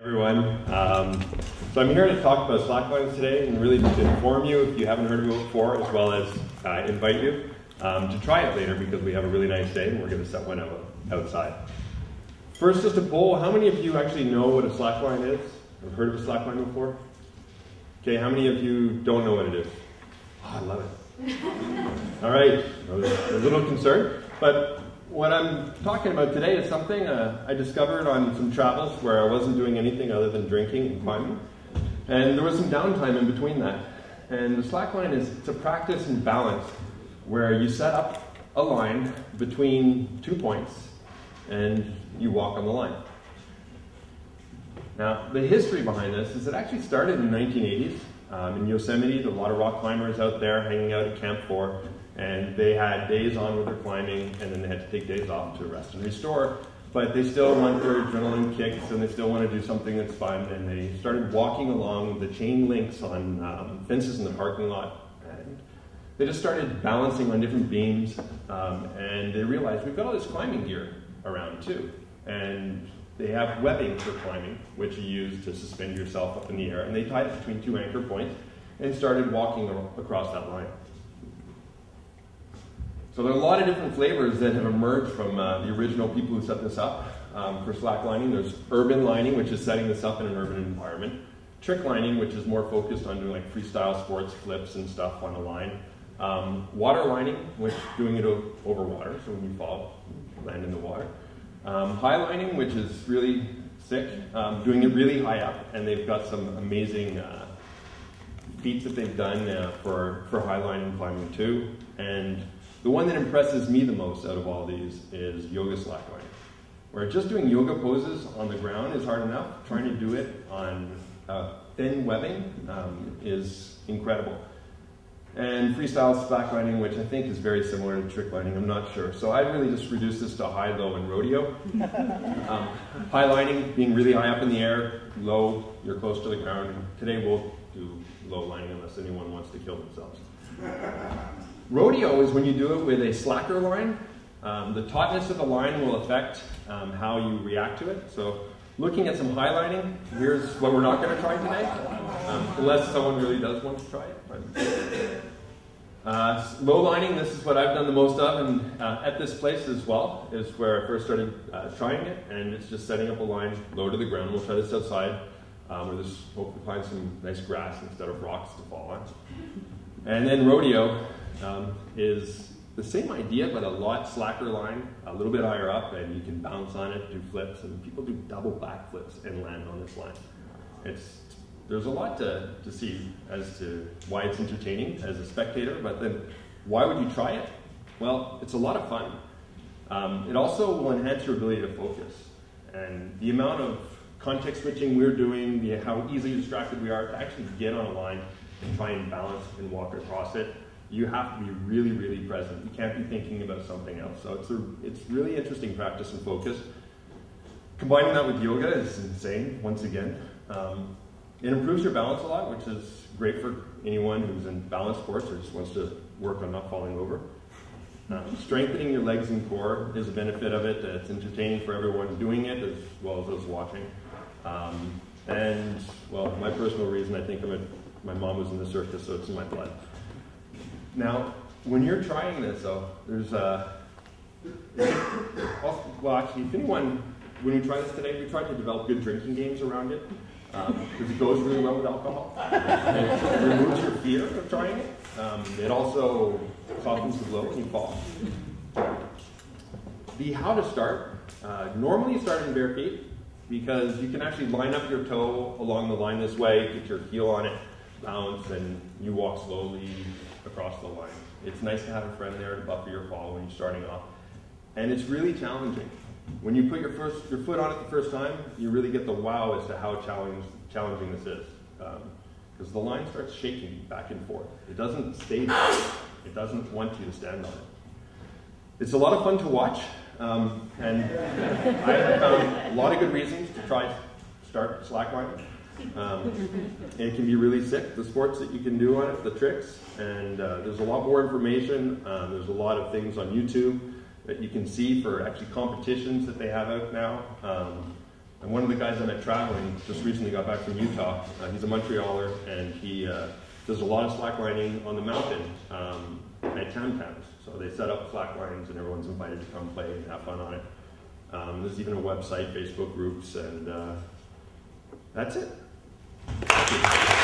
Everyone. So I'm here to talk about Slacklines today and really just inform you if you haven't heard of it before, as well as invite you to try it later because we have a really nice day and we're going to set one out outside. First, just a poll, how many of you actually know what a slackline is? Have heard of a slackline before? Okay, how many of you don't know what it is? Oh, I love it. All right, I was a little concerned, but what I'm talking about today is something I discovered on some travels where I wasn't doing anything other than drinking and climbing. And there was some downtime in between that. And the slackline it's a practice in balance where you set up a line between 2 points and you walk on the line. Now, the history behind this is it actually started in the 1980s in Yosemite. A lot of rock climbers out there hanging out at Camp 4. And they had days on with their climbing, and then they had to take days off to rest and restore. But they still want their adrenaline kicks, and they still want to do something that's fun. And they started walking along the chain links on fences in the parking lot. And they just started balancing on different beams. And they realized we've got all this climbing gear around too. And they have webbing for climbing, which you use to suspend yourself up in the air. And they tied it between 2 anchor points and started walking across that line. So there are a lot of different flavors that have emerged from the original people who set this up for slacklining. There's urban lining, which is setting this up in an urban environment. Trick lining, which is more focused on doing like freestyle sports, flips and stuff on the line. Water lining, which is doing it over water, so when you fall, you land in the water. High lining, which is really sick, doing it really high up, and they've got some amazing feats that they've done for high lining climbing too. And the one that impresses me the most out of all these is yoga slacklining, where just doing yoga poses on the ground is hard enough. Trying to do it on thin webbing is incredible. And freestyle slacklining, which I think is very similar to trick lining, I'm not sure. So I really just reduced this to high, low, and rodeo. High lining, being really high up in the air. Low, you're close to the ground. And today we'll do low lining unless anyone wants to kill themselves. Rodeo is when you do it with a slacker line. The tautness of the line will affect how you react to it. So looking at some highlighting, here's what we're not going to try today, unless someone really does want to try it. Low lining, this is what I've done the most of, and at this place as well, is where I first started trying it, and it's just setting up a line low to the ground. We'll try this outside, where there's hopefully find some nice grass instead of rocks to fall on. And then rodeo is the same idea, but a lot slacker line, a little bit higher up, and you can bounce on it, do flips, and people do double back flips and land on this line. There's a lot to see as to why it's entertaining as a spectator, but then why would you try it? Well, it's a lot of fun. It also will enhance your ability to focus. And the amount of context switching we're doing, how easily distracted we are to actually get on a line and try and balance and walk across it, you have to be really, really present. You can't be thinking about something else. So it's really interesting practice and focus. Combining that with yoga is insane, once again. It improves your balance a lot, which is great for anyone who's in balance sports or just wants to work on not falling over. Strengthening your legs and core is a benefit of it. It's entertaining for everyone doing it as well as those watching. And, well, my personal reason, I think my mom was in the circus, so it's in my blood. Now, when you're trying this, though, there's well, actually, if anyone, when we try this today, we tried to develop good drinking games around it, because it goes really well with alcohol. It removes your fear of trying it. It also softens the blow when you fall. The how to start, normally you start in bare feet, because you can actually line up your toe along the line this way, get your heel on it, bounce, and you walk slowly across the line. It's nice to have a friend there to buffer your fall when you're starting off. And it's really challenging. When you put your foot on it the first time, you really get the wow as to how challenging this is. Because the line starts shaking back and forth. It doesn't stay there. It doesn't want you to stand on it. It's a lot of fun to watch. And I have found a lot of good reasons to start slacklining. It can be really sick, the sports that you can do on it, the tricks, and there's a lot more information. There's a lot of things on YouTube that you can see for actually competitions that they have out now. And one of the guys I met traveling just recently got back from Utah. He's a Montrealer, and he does a lot of slacklining on the mountain at town towns. So they set up slacklines, and everyone's invited to come play and have fun on it. There's even a website, Facebook groups, and that's it. Thank you.